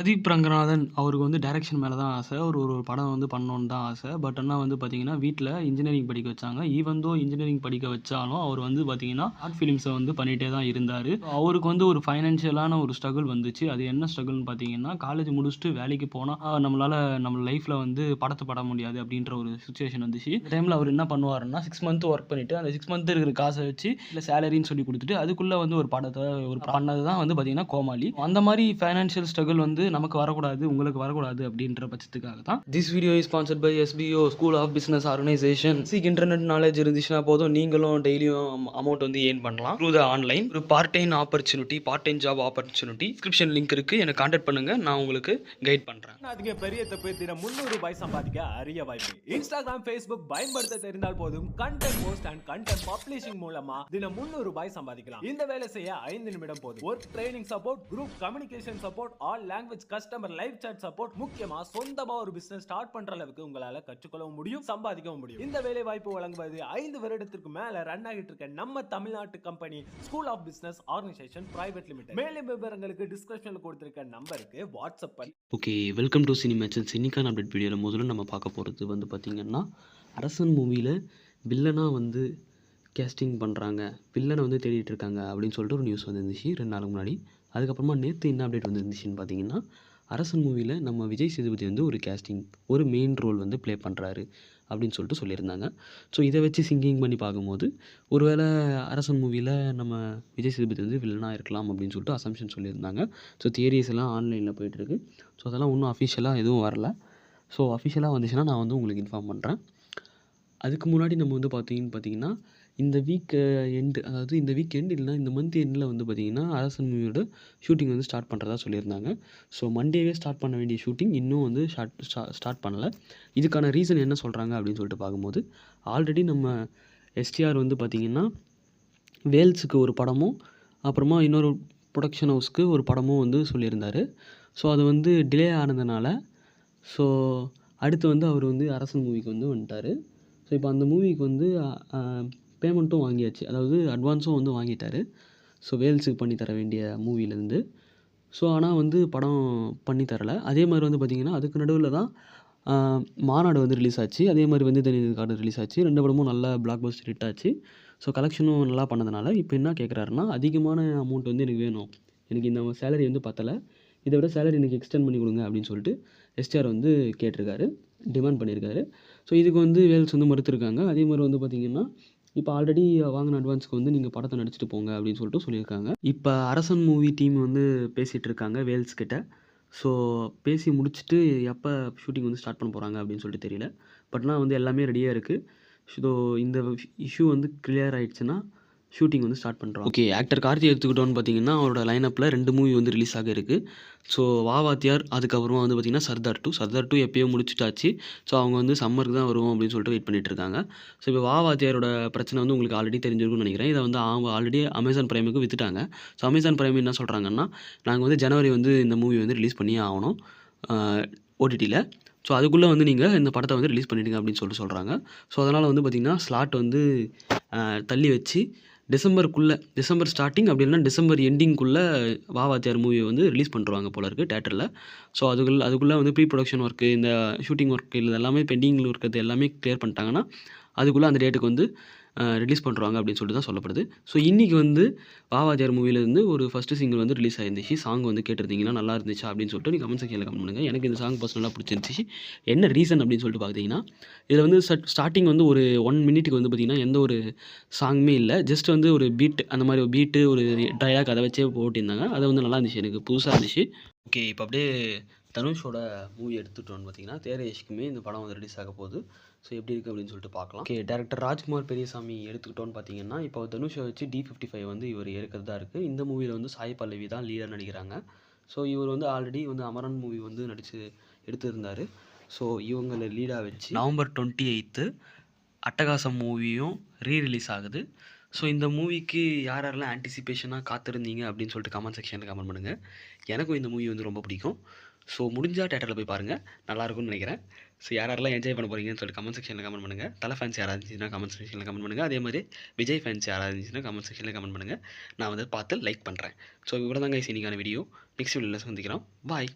பிரதீப் ரங்கநாதன் அவருக்கு வந்து டைரக்ஷன் மேல தான் ஆசை. ஒரு ஒரு படம் வந்து பண்ணணும்னு தான் ஆசை. பட் ஆனா வந்து பார்த்தீங்கன்னா, வீட்ல இன்ஜினியரிங் படிக்க வச்சாங்க. ஈவன் தோ இன்ஜினியரிங் படிக்க வச்சாலும், அவர் வந்து பார்த்தீங்கன்னா, ஷார்ட் ஃபிலிம்ஸ வந்து பண்ணிட்டே தான் இருந்தாரு. அவருக்கு வந்து ஒரு ஃபைனான்ஷியலான ஒரு ஸ்ட்ரகிள் வந்துச்சு. அது என்ன ஸ்ட்ரகிள்ன்னு பார்த்தீங்கன்னா, காலேஜ் முடிச்சுட்டு வேலைக்கு போனா, நம்மளால நம்ம லைஃப்ல வந்து படத்த பட முடியாது அப்படின்ற ஒரு சிச்சுவேஷன் வந்துச்சு. இந்த டைம்ல அவர் என்ன பண்ணுவாருன்னா, 6 மந்த் ஒர்க் பண்ணிட்டு, அந்த 6 மந்த் இருக்கிற காச வச்சு, இல்ல சேலரின்னு சொல்லி குடுத்துட்டு, அதுக்குள்ள வந்து ஒரு படத்த பண்ணது தான் வந்து பார்த்தீங்கன்னா, கோமாளி. அந்த மாரி ஃபைனான்ஷியல் ஸ்ட்ரகிள் வந்து நமக்கு வரக்கூடாது, உங்களுக்கு வரக்கூடாது அப்படின்ற பட்சத்துக்காக தான். This video is sponsored by SPO school of business organization. Internet knowledge இருந்துச்சுன்னா போதும், நீங்களும் டெய்லியும் அமௌண்ட் வந்து ஏர்ன் பண்ணலாம் த்ரூ த ஆன்லைன். ஒரு part time opportunity, part time job opportunity description link இருக்கு. எனக்கு கான்டாக்ட் பண்ணுங்க, நான் உங்களுக்கு கைட் பண்றேன். அதுக்கு பெரிய தப்பு. தினம் 300 ரூபாய் சம்பாதிக்க அரிய வாய்ப்பு. இன்ஸ்டாகிராம், Facebook பயன்படுத்த தெரிந்தால் போதும், content post and content publishing மூலமா தினம் 300 ரூபாய் சம்பாதிக்கலாம். இந்த வேலை செய்ய 5 நிமிடம் போதும். Work training support, group communication support, all language customer live chat support, முக்கியமா சொந்தமா ஒரு பிசினஸ் ஸ்டார்ட் பண்ற அளவுக்கு உங்களால கற்றுக்கொள்ளவும் முடியும், சம்பாதிக்கவும் முடியும். இந்த வேலை வாய்ப்பு வழங்குவது 5 வருடத்திற்கு மேல ரன் ஆகிட்டு இருக்க நம்ம தமிழ்நாட்டு company school of business organisation private limited. மேலும் விவரங்களுக்கு டிஸ்கிரிப்ஷன்ல கொடுத்திருக்க நம்பருக்கு வாட்ஸ்அப் பண்ணி. ஓகே, வெல்கம் டு சினிமேச்சன்ஸ். இன்னைக்கான அப்டேட் வீடியோவில் முதல்ல நம்ம பார்க்க போகிறது வந்து பார்த்திங்கன்னா, அரசன் மூவியில் வில்லனாக வந்து கேஸ்டிங் பண்ணுறாங்க, வில்லனை வந்து தேடிட்டு இருக்காங்க அப்படின்னு சொல்லிட்டு ஒரு நியூஸ் வந்துருந்துச்சு 2 நாளுக்கு முன்னாடி. அதுக்கப்புறமா நேற்று என்ன அப்டேட் வந்துருந்துச்சுன்னு பார்த்தீங்கன்னா, அரசன் மூவியில் நம்ம விஜய் சேதுபதி வந்து ஒரு கேஸ்டிங், ஒரு மெயின் ரோல் வந்து ப்ளே பண்ணுறாரு அப்படின்னு சொல்லிட்டு சொல்லியிருந்தாங்க. ஸோ இதை வச்சு சிங்கிங் பண்ணி பார்க்கும்போது, ஒருவேளை அரசன் மூவியில் நம்ம விஜய் சேதுபதி வந்து வில்லனாக இருக்கலாம் அப்படின்னு சொல்லிட்டு அசம்ஷன் சொல்லியிருந்தாங்க. ஸோ தியரிஸ் எல்லாம் ஆன்லைனில் போயிட்டுருக்கு. ஸோ அதெல்லாம் இன்னும் அஃபிஷியலாக எதுவும் வரல. ஸோ அஃபிஷியலாக வந்துச்சுன்னா நான் வந்து உங்களுக்கு இன்ஃபார்ம் பண்ணுறேன். அதுக்கு முன்னாடி நம்ம வந்து பார்த்தீங்கன்னா, இந்த வீக் எண்டு, அதாவது இந்த வீக் எண்டு இல்லைனா இந்த மந்த் எண்டில் வந்து பார்த்திங்கன்னா, அரசன் மூவியோட ஷூட்டிங் வந்து ஸ்டார்ட் பண்ணுறதா சொல்லியிருந்தாங்க. ஸோ மண்டேவே ஸ்டார்ட் பண்ண வேண்டிய ஷூட்டிங் இன்னும் வந்து ஸ்டார்ட் பண்ணலை. இதுக்கான ரீசன் என்ன சொல்கிறாங்க அப்படின்னு சொல்லிட்டு பார்க்கும்போது, ஆல்ரெடி நம்ம எஸ்டிஆர் வந்து பார்த்திங்கன்னா, வேல்ஸுக்கு ஒரு படமும், அப்புறமா இன்னொரு ப்ரொடக்ஷன் ஹவுஸ்க்கு ஒரு படமும் வந்து சொல்லியிருந்தார். ஸோ அது வந்து டிலே ஆனதுனால, ஸோ அடுத்து வந்து அவர் வந்து அரசன் மூவிக்கு வந்து வந்துட்டார். ஸோ இப்போ அந்த மூவிக்கு வந்து பேமெண்ட்டும் வாங்கியாச்சு, அதாவது அட்வான்ஸும் வந்து வாங்கிட்டார். ஸோ வேல்ஸுக்கு பண்ணி தர வேண்டிய மூவிலேருந்து. ஸோ ஆனால் வந்து படம் பண்ணி தரலை. அதே மாதிரி வந்து பார்த்திங்கன்னா, அதுக்கு நடுவில் தான் மாநாடு வந்து ரிலீஸ் ஆச்சு. அதே மாதிரி வந்து காடு ரிலீஸ் ஆச்சு. 2 படமும் நல்லா பிளாக் பஸ்டர் ஹிட் ஆச்சு. ஸோ கலெக்ஷனும் நல்லா பண்ணதுனால இப்போ என்ன கேட்குறாருன்னா, அதிகமான அமௌண்ட் வந்து எனக்கு வேணும், எனக்கு இந்த சேலரி வந்து பத்தலை, இதை விட சேலரி எனக்கு எக்ஸ்டெண்ட் பண்ணி கொடுங்க அப்படின்னு சொல்லிட்டு எஸ்டிஆர் வந்து கேட்டிருக்காரு, டிமாண்ட் பண்ணியிருக்காரு. ஸோ இதுக்கு வந்து வேல்ஸ் வந்து மறுத்துருக்காங்க. அதே மாதிரி வந்து பார்த்திங்கன்னா, இப்போ ஆல்ரெடி வாங்கின அட்வான்ஸ்க்கு வந்து நீங்கள் படத்தை நடிச்சிட்டு போங்க அப்படின்னு சொல்லிட்டு சொல்லியிருக்காங்க. இப்போ அரசன் மூவி டீம் வந்து பேசிகிட்டு இருக்காங்க வேல்ஸ் கிட்ட. ஸோ பேசி முடிச்சுட்டு எப்போ ஷூட்டிங் வந்து ஸ்டார்ட் பண்ண போகிறாங்க அப்படின்னு சொல்லிட்டு தெரியல. பட் ஆனால் வந்து எல்லாமே ரெடியாக இருக்குது. ஸோ இந்த இஷ்யூ வந்து கிளியர் ஆகிடுச்சுன்னா ஷூட்டிங் வந்து ஸ்டார்ட் பண்ணுறோம். ஓகே, ஆக்டர் கார்த்தி எடுத்துக்கிட்டோன்னு பார்த்தீங்கன்னா, அவரோட லைனப்பில் 2 மூவி வந்து ரிலீஸ் ஆக இருக்குது. ஸோ வாத்தியார், அதுக்கப்புறமா வந்து பார்த்திங்கன்னா சர்தார் 2 எப்போயோ முடிச்சுட்டாச்சு. ஸோ அவங்க வந்து சம்மருக்கு தான் வருவோம் அப்படின்னு சொல்லிட்டு வெயிட் பண்ணிட்டு இருக்காங்க. ஸோ இப்போ வாத்தியாரோட பிரச்சனை வந்து உங்களுக்கு ஆல்ரெடி தெரிஞ்சிருக்கும்னு நினைக்கிறேன். இதை வந்து அவங்க ஆல்ரெடி அமேசான் பிரைமுக்கு விற்றுட்டாங்க. ஸோ அமேசான் பிரைம் என்ன சொல்கிறாங்கன்னா, நாங்கள் வந்து ஜனவரி வந்து இந்த மூவி வந்து ரிலீஸ் பண்ணியே ஆகணும் ஓடிடியில். ஸோ அதுக்குள்ளே வந்து நீங்கள் இந்த படத்தை வந்து ரிலீஸ் பண்ணிவிடுங்க அப்படின்னு சொல்லிட்டு சொல்கிறாங்க. ஸோ அதனால் வந்து பார்த்திங்கன்னா ஸ்லாட் வந்து தள்ளி வச்சு டிசம்பர் ஸ்டார்டிங் அப்படி இல்லைனா டிசம்பர் எண்டிங்குள்ளே வாத்தியார் மூவியை வந்து ரிலீஸ் பண்ணுறாங்க போல இருக்குது தேட்டரில். ஸோ அதுக்குள்ளே வந்து ப்ரீ ப்ரொடக்ஷன் ஒர்க்கு, இந்த ஷூட்டிங் ஒர்க்கு, இது எல்லாமே பெண்டிங்கில் இருக்கிறது எல்லாமே கிளியர் பண்ணிட்டாங்கன்னா, அதுக்குள்ளே அந்த டேட்டுக்கு வந்து ரிலீஸ் பண்ணுறாங்க அப்படின்னு சொல்லிட்டு தான் சொல்லப்படுது. ஸோ இன்றைக்கி வந்து வாத்தியார் மூவிலேருந்து ஒரு ஃபஸ்ட்டு சிங்கிள் வந்து ரிலீஸ் ஆயிருந்துச்சு. சாங் வந்து கேட்டிருந்தீங்கன்னா நல்லா இருந்துச்சா அப்படின்னு சொல்லிட்டு நீங்கள் கமெண்ட் செக்ஷனில் கமெண்ட் பண்ணுங்கள். எனக்கு இந்த சாங் பர்சனலாக பிடிச்சிருந்துச்சு. என்ன ரீசன் அப்படின்னு சொல்லிட்டு பார்த்தீங்கன்னா, இதில் வந்து ஸ்டார்டிங் வந்து ஒரு 1 மினிட்டுக்கு வந்து பார்த்திங்கன்னா எந்த ஒரு சாங்குமே இல்லை. ஜஸ்ட் வந்து ஒரு பீட், அந்த மாதிரி ஒரு பீட்டு, ஒரு டயலாக் அதை வச்சே போட்டிருந்தாங்க. அது வந்து நல்லா இருந்துச்சு, எனக்கு புதுசாக இருந்துச்சு. ஓகே, இப்போ அப்படியே தனுஷோட மூவி எடுத்துகிட்டோன்னு பார்த்தீங்கன்னா, தேரை இஷ்க்குமே இந்த படம் வந்து ரிலீஸ் ஆக போகுது. ஸோ எப்படி இருக்குது அப்படின்னு சொல்லிட்டு பார்க்கலாம். ஓகே, டேரக்டர் ராஜ்குமார் பெரியசாமி எடுத்துக்கிட்டோன்னு பார்த்தீங்கன்னா, இப்போ தனுஷை வச்சு D55 வந்து இவர் எடுக்கிறதா இருக்குது. இந்த மூவியில் வந்து சாய் பல்லவி தான் லீடாக நடிக்கிறாங்க. ஸோ இவர் வந்து ஆல்ரெடி வந்து அமரன் மூவி வந்து எடுத்திருந்தார். ஸோ இவங்களை லீடாக வச்சு நவம்பர் 28 அட்டகாசம் மூவியும் ரீரிலீஸ் ஆகுது. ஸோ இந்த மூவிக்கு யாரெல்லாம் ஆன்டிசிபேஷனாக காத்திருந்தீங்க அப்படின்னு சொல்லிட்டு கமெண்ட் செக்ஷனில் கமெண்ட் பண்ணுங்கள். எனக்கும் இந்த மூவி வந்து ரொம்ப பிடிக்கும். ஸோ முடிஞ்சால் தேட்டரில் போய் பாருங்கள், நல்லாயிருக்கும்னு நினைக்கிறேன். ஸோ யாரெல்லாம் என்ஜாய் பண்ண போகிறீங்கன்னு சொல்லிட்டு கமெண்ட் செக்ஷனில் கமெண்ட் பண்ணுங்கள். தலை ஃபேன்ஸ் யாராவது இருந்துச்சுன்னா கமெண்ட் செக்ஷனில் கமெண்ட் பண்ணுங்கள். அதே மாதிரி விஜய் ஃபேன்ஸ் யாராவது இருந்துச்சுன்னா கமெண்ட் செக்ஷனில் கமெண்ட் பண்ணுங்கள். நான் வந்து பார்த்து லைக் பண்ணுறேன். ஸோ இவ்வளோ தாங்க இன்னைக்கான வீடியோ. நெக்ஸ்ட் வீடியோவில் சந்திக்கிறோம். பாய்.